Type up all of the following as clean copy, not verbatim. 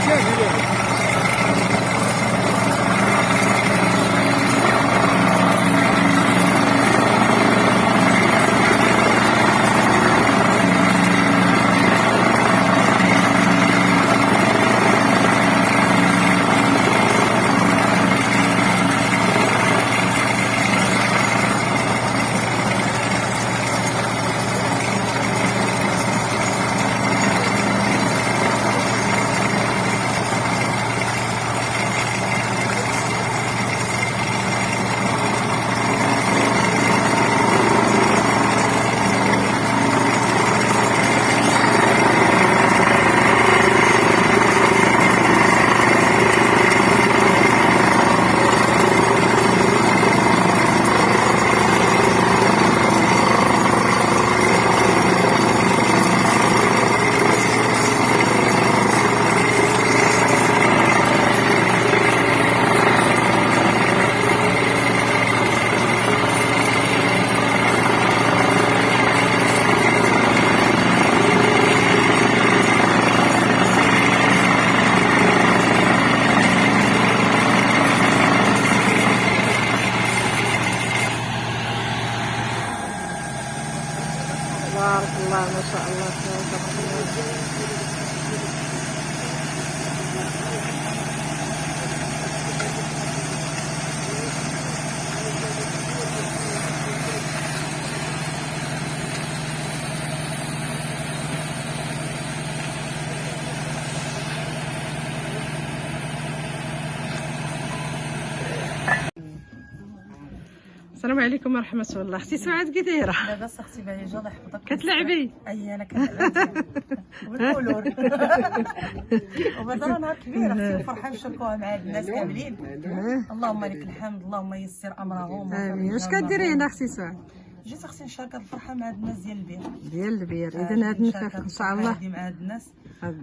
تبارك الله ما شاء الله تبارك الله. السلام عليكم ورحمة الله. اختي سعاد كي دايرة؟ لاباس اختي بعيجة الله يحفظك. كتلعبي؟ اي انا كنلعب وبالكولور وبهذا نهار كبير اختي وفرحة نشاركوها مع الناس كاملين. اللهم لك الحمد، اللهم يسر امرهم. امين. واش كديري هنا اختي سعاد؟ جيت اختي نشارك الفرحة مع هاد الناس ديال البير. اذا هاد النفاق ان شاء الله مع هاد الناس.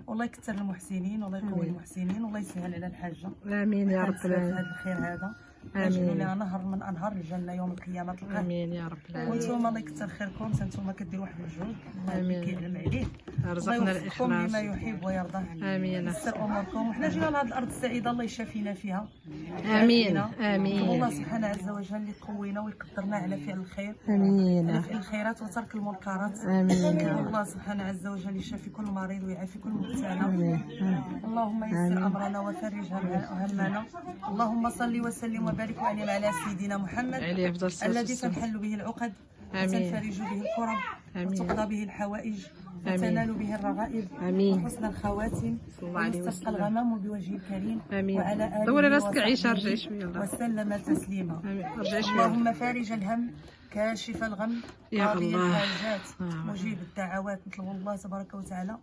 والله يكثر المحسنين والله يقوي المحسنين والله يسهل على الحاجة. امين يا رب العالمين. هذا الخير هذا امين. لنا نهر من انهار الجنه يوم القيامه تلقاه. امين يا رب العالمين. وانتم الله يكثر خيركم، انتم كديروا واحد المجهود امين. كيعلم عليه. رزقنا الاخلاص بما يحب ويرضى. امين. يسر اموركم وحنا جينا لهاد الارض السعيده الله يشافينا فيها. امين امين. والله سبحانه عز وجل اللي يقوينا ويقدرنا على فعل الخير. امين. على فعل الخيرات وترك المنكرات. امين. الله سبحانه عز وجل يشافي كل مريض ويعافي كل مبتلى. امين. اللهم يسر امرنا وفرج همنا. اللهم صل وسلم وبارك وانعم على سيدنا محمد عليه افضل الصلاه الذي والسلام. تنحل به العقد امين. وتنفرج به الكرب وتقضى به الحوائج وتنال به الرغائب امين. وحسن الخواتم ويستسقى الغمام بوجهه الكريم امين. وعلى اله دوري راسك وصحبه عيشه، رجعي شويه وسلم تسليما. رجعي شويه. اللهم فارج الهم كاشف الغم يا قاضي الله. الحاجات مجيب الدعوات نطلب الله تبارك وتعالى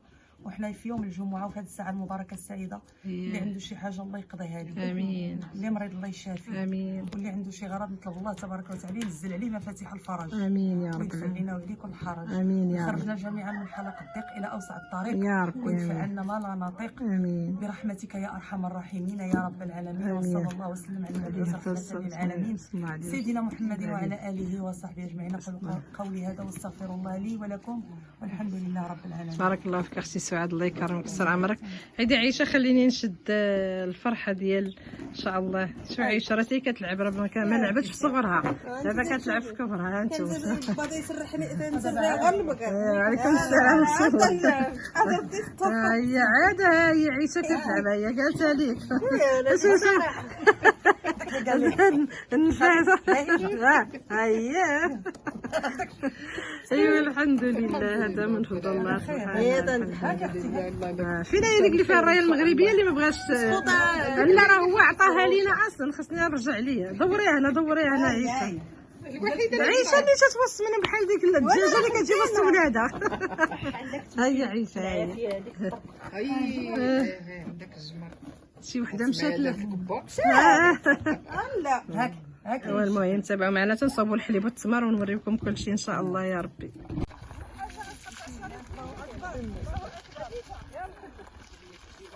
وحنا في يوم الجمعه وفي هذه الساعه المباركه السعيده اللي عنده شي حاجه الله يقضيها له. امين. اللي مريض الله يشافيه. امين. واللي عنده شي غرض نطلب الله تبارك وتعالى ينزل عليه مفاتيح الفرج. امين يا رب ويدفع العالمين. لنا وعليه كل حرج. امين يا رب. خرجنا جميعا من حلقه الضيق الى اوسع الطريق يا رب. ويدفع عنا ما لا نطيق امين. برحمتك يا ارحم الراحمين يا رب العالمين. وصلى الله وسلم على المبعوث رحمه للعالمين سيدنا محمد وعلى اله وصحبه اجمعين. اقول قولي هذا واستغفر الله لي ولكم والحمد لله رب العالمين. بارك الله فيك اختي سعاد، الله يكرمك ويكسر عمرك. هيدي عيشه خليني نشد الفرحه ديال ان شاء الله. شو عيشه راهي كتلعب، راه ما لعبتش في صغرها دابا كتلعب في كبرها. انتم بدا يسرحني تنزرع غنبك. وعليكم السلام ورحمه الله. هي عاده هي عيشه كتلعب، هي قالتها ليك. هي ايوا الحمد لله، هذا من فضل الله سبحانه وتعالى. فين هذيك اللي فيها الرايه المغربيه اللي ما بغاش؟ لا راه هو عطاها لينا اصلا، خصني نرجع ليا. دوريها هنا عيشه. عيشه اللي تتوص منهم بحال ديك الدجاجه اللي كتجي وسط ولادها. هي عيشه هي. شي وحده مشات لك. لا هاك المهم تابعوا معنا تنصاوبوا الحليب والتمر ونوريكم كل شيء ان شاء الله يا ربي.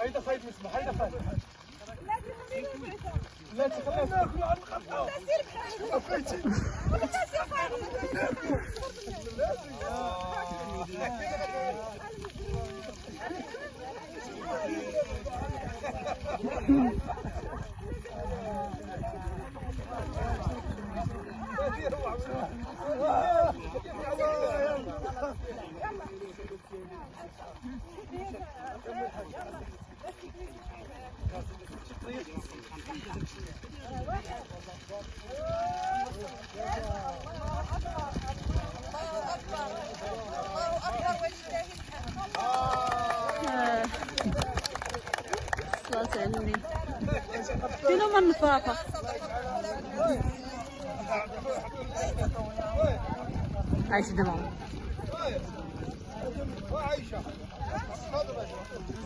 هيدا فايت مسمح، هيدا فايت. لا تخليها فين هما النفاقة؟ عايش دماغ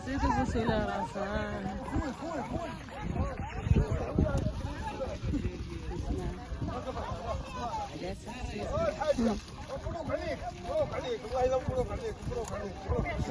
زيدو بوسيلة راسها مبروك عليك مبروك عليك الله يلا مبروك عليك مبروك عليك مبروك عليك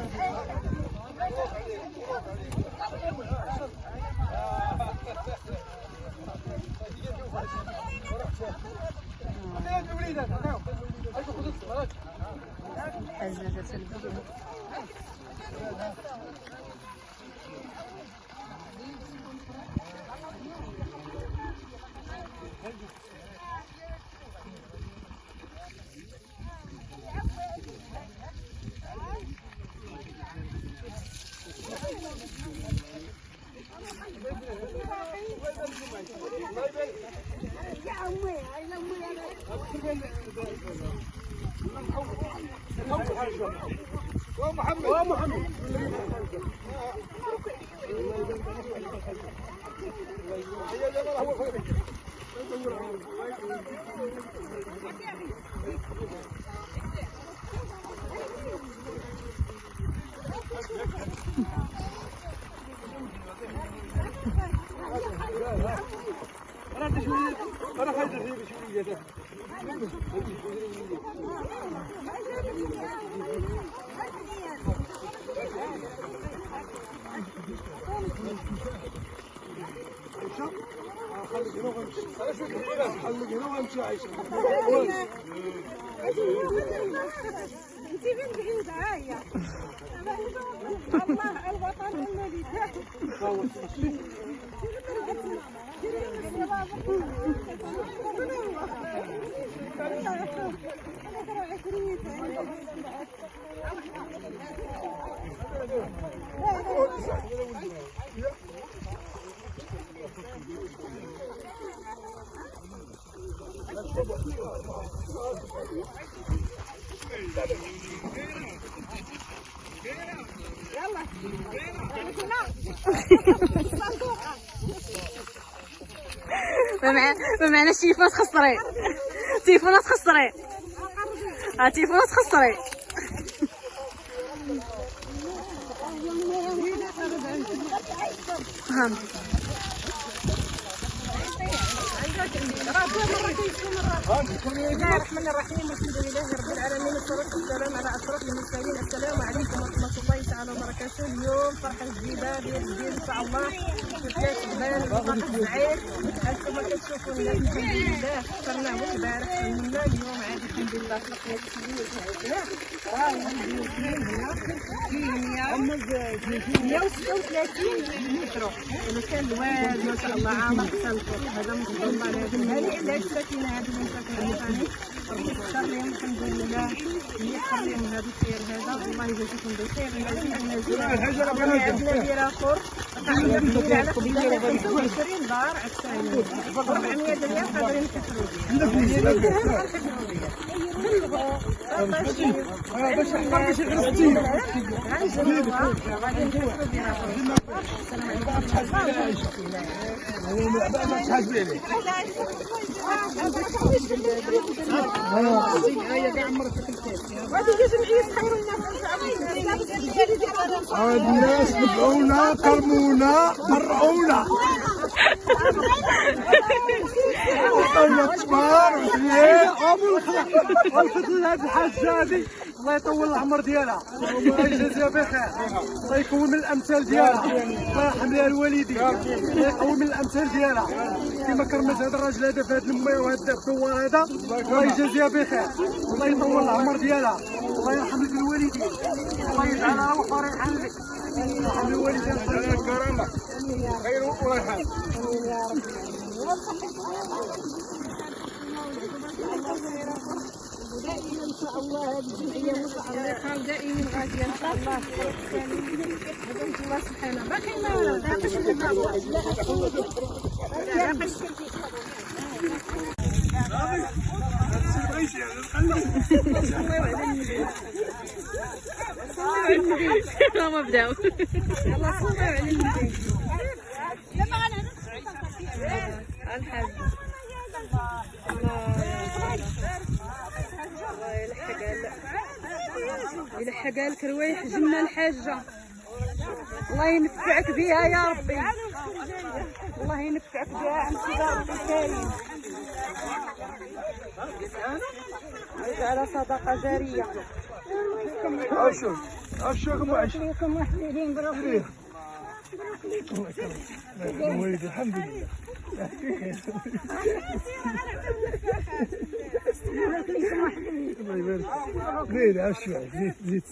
مبروك محمد انت فين بعيد هايا الله الوطن الذي ما معنى تليفون تخسري تليفون تخسري تليفون تخسري بسم الله الرحمن الرحيم الحمد لله رب العالمين والصلاة والسلام على أشرف المرسلين. السلام عليكم ورحمة الله تعالى وبركاته. اليوم فرحة جديدة ديال إن شاء الله كاس جبال بطاقة الزعير. هانتوما كتشوفوا الحمد لله فطرناه البارح ومنا اليوم عاد الحمد لله طلقنا التسويق تاعنا. راه البيوت هنا فيه 136 متر المكان الواد ما شاء الله عامر تسلطوا. هذا ما شاء الله لازم هاني على الساكنة هذه المساكن ثاني ربي يختار لهم الحمد لله يختار لهم هذا الخير هذا والله يجازيكم بالخير. عندنا ديال اخر عندنا كبيره على 25 دار على الساعه 400 ريال قادرين نكسروا الناس بدعونا كرمونا برعونا ابو الخطل هذه الحاجه هذه الله يطول العمر ديالها الله يجازيها بخير الله يكون من الامثال ديالها الله يرحم لها الوالدين الله يقوي من الامثال ديالها كما كرمت هذا الراجل هذا في هذه الماء وهذا الدوار هذا الله يجازيها بخير الله يطول العمر ديالها الله يرحم لك الوالدين الله يجعلها فرحا بك يرحم الوالدين الله يكرمك خير وريحان. ودائما ان شاء الله هذه الجمعيه متعلقه ودائما غاديه ان شاء الله. هذا الله سبحانه باقي ما باقيش ما بداو يلا صلوا على النبي. الحاج يلحقها لك روايح جنة الحاجة. الله ينفعك بها يا ربي، الله ينفعك بها عن ربي الكريم، ويجعلها صدقة جارية. عشوك معش. لكم محمدين بربي. الحمد لله. الله يبارك. زيد عشوائي زيد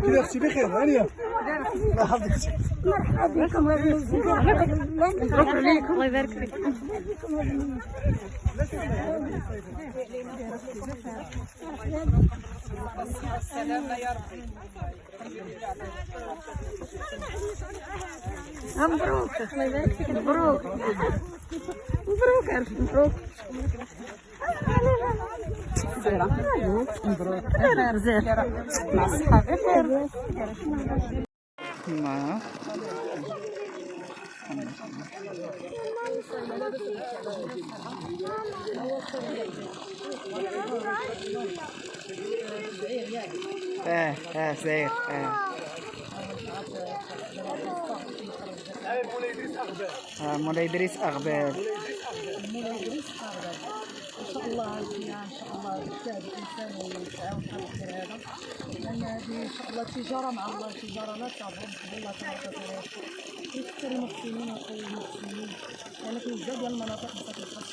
كذا اختي بخير هانيه. الله يحفظك. مرحبا بكم. مبروك عليك، الله يبارك فيك. السلامة يا ربي. مبروك، الله يبارك فيك. مبروك مبروك عرفت. مبروك مبروك خير زين مع الصحة بخير. سير مولاي إدريس أغبال. ان شاء الله عزيزنا ان شاء الله يجتهد الانسان ويتعاون في الخير هذا، لان هذه ان شاء الله تجاره مع الله، تجاره لا تعبر الله تبارك وتعالى. يكثر المحسنين ويقوي المحسنين، لان في بزاف ديال المناطق ما كتبقاش